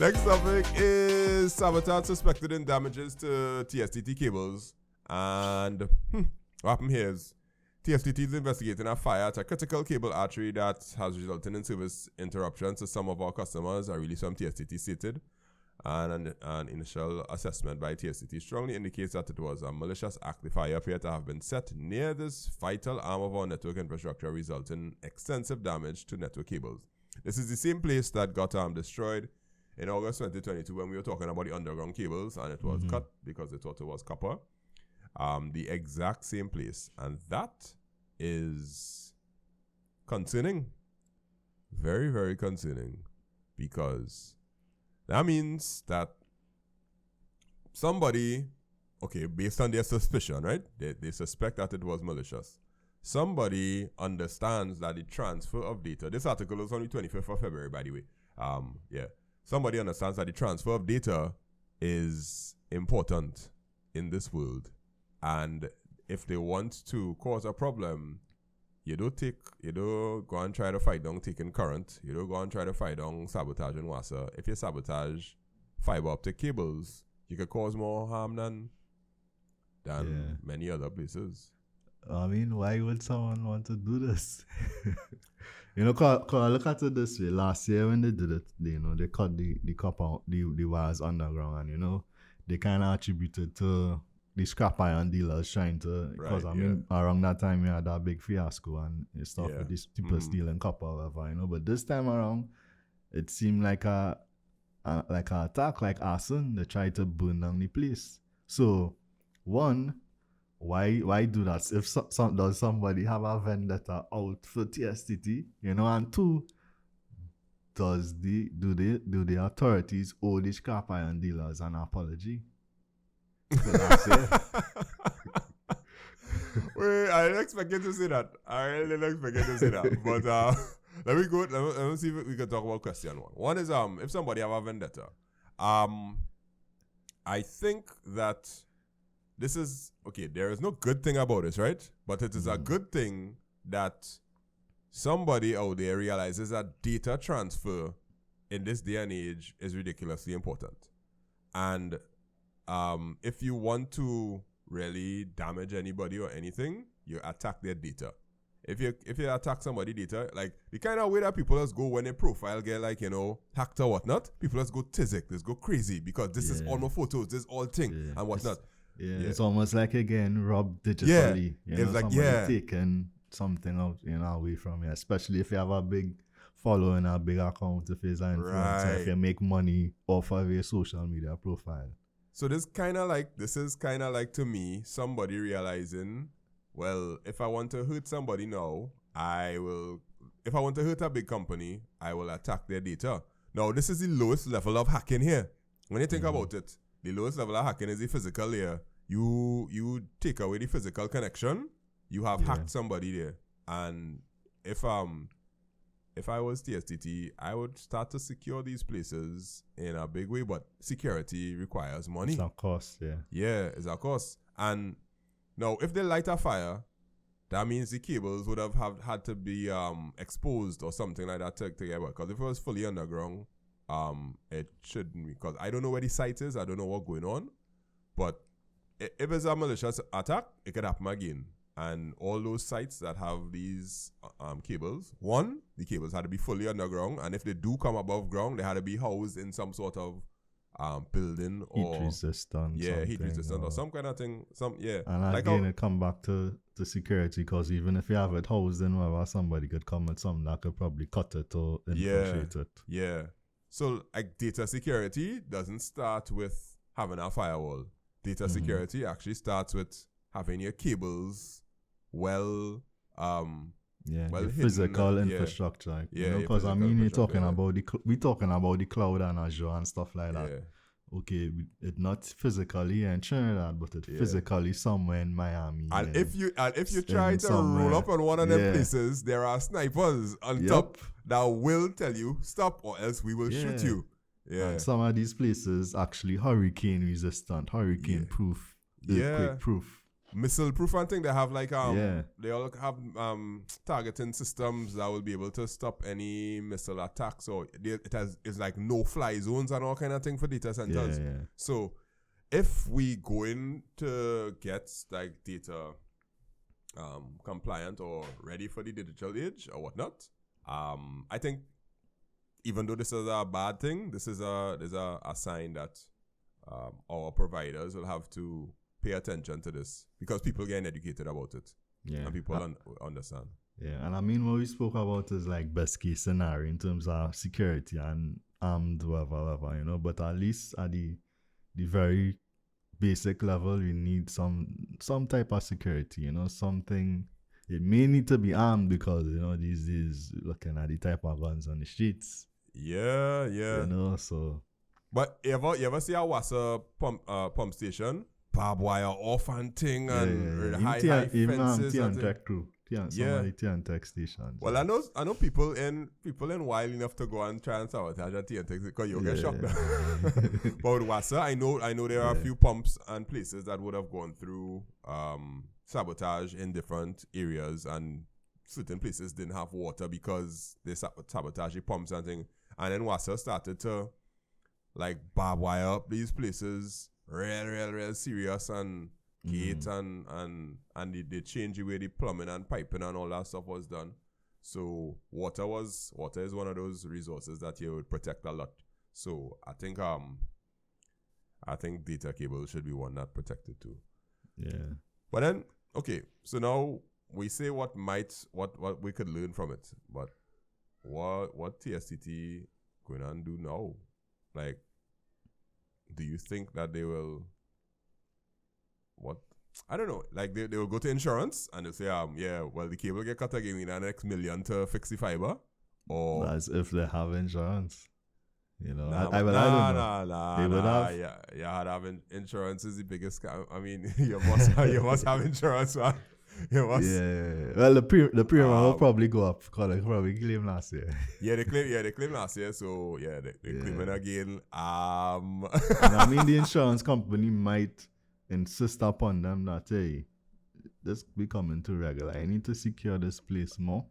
Next topic is Sabotage suspected in damages to TSTT cables. And what happened here is TSTT is investigating a fire at a critical cable artery that has resulted in service interruptions to some of our customers, are really some TSTT stated. And an initial assessment by TSTT strongly indicates that it was a malicious act. The fire appeared to have been set near this vital arm of our network infrastructure, resulting in extensive damage to network cables. This is the same place that got destroyed in August 2022 when we were talking about the underground cables, and it was cut because they thought it was copper. The exact same place. And that is concerning. Very, very concerning. Because that means that somebody, okay, based on their suspicion, right? They suspect that it was malicious. Somebody understands that the transfer of data, this article is on the 25th of February, by the way. Somebody understands that the transfer of data is important in this world. And if they want to cause a problem, you don't go and try to fight down taking current. You don't go and try to fight down sabotage and WASA. If you sabotage fiber optic cables, you could cause more harm than many other places. I mean, why would someone want to do this? Cause I look at it this way. Last year when they did it, they cut the copper, the wires underground, and they kind of attributed to the scrap iron dealers trying to, because around that time we had that big fiasco and stuff with these people stealing copper or whatever, But this time around, it seemed like an attack, like arson. They tried to burn down the place. So, one, why do that? If does somebody have a vendetta out for TSTT, And two, do the authorities owe the scrap iron dealers an apology? That's it. Wait, I didn't expect you to say that. But let me see if we can talk about question one. One is if somebody have a vendetta. I think that this is okay, there is no good thing about this, right? But it is a good thing that somebody out there realizes that data transfer in this day and age is ridiculously important. And if you want to really damage anybody or anything, you attack their data. If you attack somebody's data, like the kind of way that people just go when a profile get hacked or whatnot, people just go tizzic, just go crazy because this is all my photos, this is all thing and whatnot. It's almost like again robbed digitally. It's like taking something out away from you, especially if you have a big following, a big account, if you're an influencer, if you make money off of your social media profile. So this is kind of like to me, somebody realizing, well, if I want to hurt somebody now, if I want to hurt a big company, I will attack their data. Now, this is the lowest level of hacking here. When you think about it, the lowest level of hacking is the physical layer. You take away the physical connection, you have hacked somebody there. And if I was TSTT, I would start to secure these places in a big way, but security requires money. It's a cost, Yeah, it's a cost. And now, if they light a fire, that means the cables would have had to be exposed or something like that to get work. Because if it was fully underground, it shouldn't, because I don't know where the site is, I don't know what's going on. But if it's a malicious attack, it could happen again. And all those sites that have these cables, one, the cables had to be fully underground, and if they do come above ground, they had to be housed in some sort of building or heat resistant. Yeah, heat resistant or some kind of thing. And like again, it come back to security, because even if you have it housed in wherever, somebody could come with something that could probably cut it or infiltrate it. Yeah. So like data security doesn't start with having a firewall. Data security actually starts with having your cables physical infrastructure. Because you're talking about we talking about the cloud and Azure and stuff like that. Okay, it not physically in Trinidad, but it physically somewhere in Miami. And if you try to roll up on one of them places, there are snipers on top that will tell you stop, or else we will shoot you. Yeah. And some of these places actually hurricane resistant, hurricane proof, earthquake proof. missile proof and thing. They have like Yeah. they all have targeting systems that will be able to stop any missile attacks, or it's like no fly zones and all kind of thing for data centers. Yeah. So if we going to get like data compliant or ready for the digital age or whatnot, I think even though this is a bad thing, this is a sign that our providers will have to pay attention to this, because people getting educated about it. Yeah. And people understand. Yeah, and I mean, what we spoke about is like best case scenario in terms of security and armed whatever, you know. But at least at the very basic level, you need some type of security, you know, something. It may need to be armed because, you know, these days looking at the type of guns on the streets. Yeah. You know, so. But you ever see a Wassa pump station? Barbed wire off and thing and high fences and tech crew. Tech stations. Well, I know people in wild enough to go and try and sabotage a TNT because you'll get shocked. But with Wassa, I know there are a few pumps and places that would have gone through sabotage in different areas, and certain places didn't have water because they sabotage the pumps and thing. And then Wassa started to like barbed wire up these places real serious and gate and they change the way the plumbing and piping and all that stuff was done. So water is one of those resources that you would protect a lot. So I think data cable should be one that protected too. Yeah. But then okay, so now we say what we could learn from it, but what TSTT going to do now? Like, do you think that they will, I don't know, like they will go to insurance and they'll say, the cable get cut again, we need an X million to fix the fiber? Or as if they have insurance. You know, I don't know. Yeah, insurance is the biggest scam. I mean, you must have insurance, man. You must. Yeah. Well, the premium will probably go up because they probably claim last year. They claim last year. So they claim it again. And I mean, the insurance company might insist upon them that this becoming too regular. I need to secure this place more.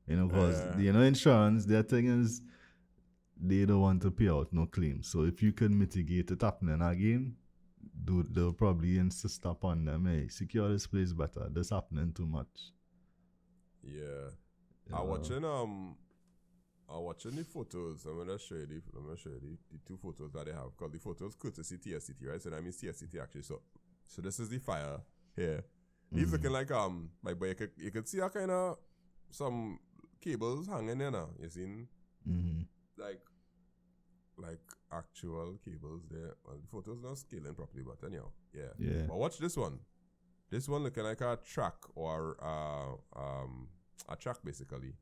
You know, because insurance, their thing is they don't want to pay out no claims. So if you can mitigate it happening again, they'll probably insist upon them, secure this place better. This happening too much. Yeah. I'm watching the photos. I'm gonna show you the two photos that they have, because the photos courtesy TSTT, right? So that means TSTT actually. So this is the fire here. He's looking like but you could see a kind of some cables hanging there now. You seen like actual cables there. Well, the photo's not scaling properly, but anyhow, yeah. But watch this one. This one looking like a track or a track basically,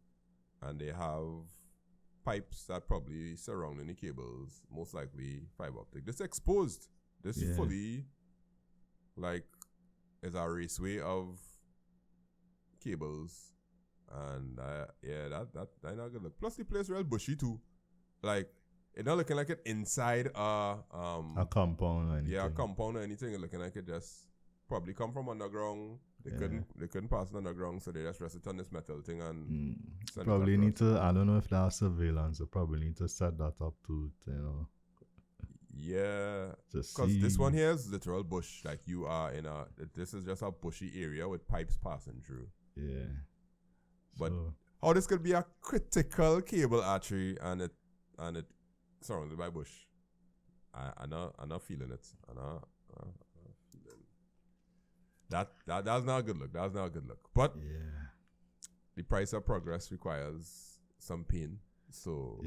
and they have pipes that probably surrounding the cables, most likely fiber optic. This exposed. This fully like is a raceway of cables, and that not good look. Plus the place real bushy too, like. It's not looking like it inside a compound or anything. Yeah, a compound or anything. It's looking like it just probably come from underground. They couldn't pass it underground, so they just rest it on this metal thing and probably need to. I don't know if there's surveillance. They probably need to set that up too. You know. Yeah, because this one here is literal bush. Like you are in this is just a bushy area with pipes passing through. Yeah. But how this could be a critical cable artery and it surrounded by bush. I'm not feeling it. I'm not feeling that's not a good look. That's not a good look. But the price of progress requires some pain. So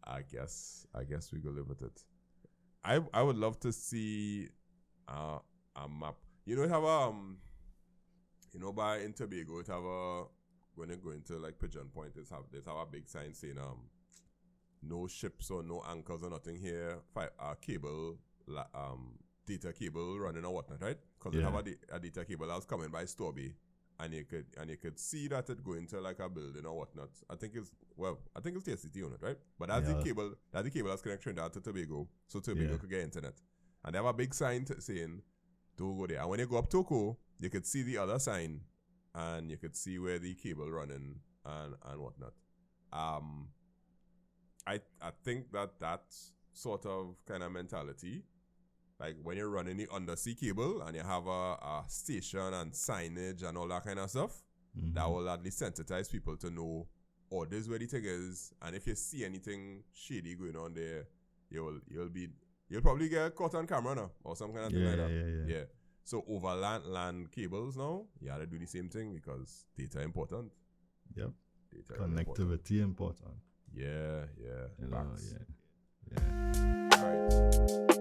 I guess we go live with it. I would love to see a map. You know, it have by in Tobago, it have when you go into like Pigeon Point, they have a big sign saying no ships or no anchors or nothing here. Cable, data cable running or whatnot, right? Because they have a data cable that was coming by Storby, and you could see that it going to like a building or whatnot. I think it's TSTT on it, right? But that's the cable that's connecting Trinidad to Tobago, so Tobago could get internet. And they have a big sign saying, "Don't go there." And when you go up Toko, you could see the other sign, and you could see where the cable running and whatnot. I think that sort of kind of mentality, like when you're running the undersea cable and you have a station and signage and all that kind of stuff, that will at least sensitize people to know, oh, this is where the thing is, and if you see anything shady going on there, you'll probably get caught on camera now or some kind of thing like that. Yeah. So over land cables now, you gotta do the same thing because data important. Yep. Data Connectivity important. Yeah. You know, Facts. yeah. All right.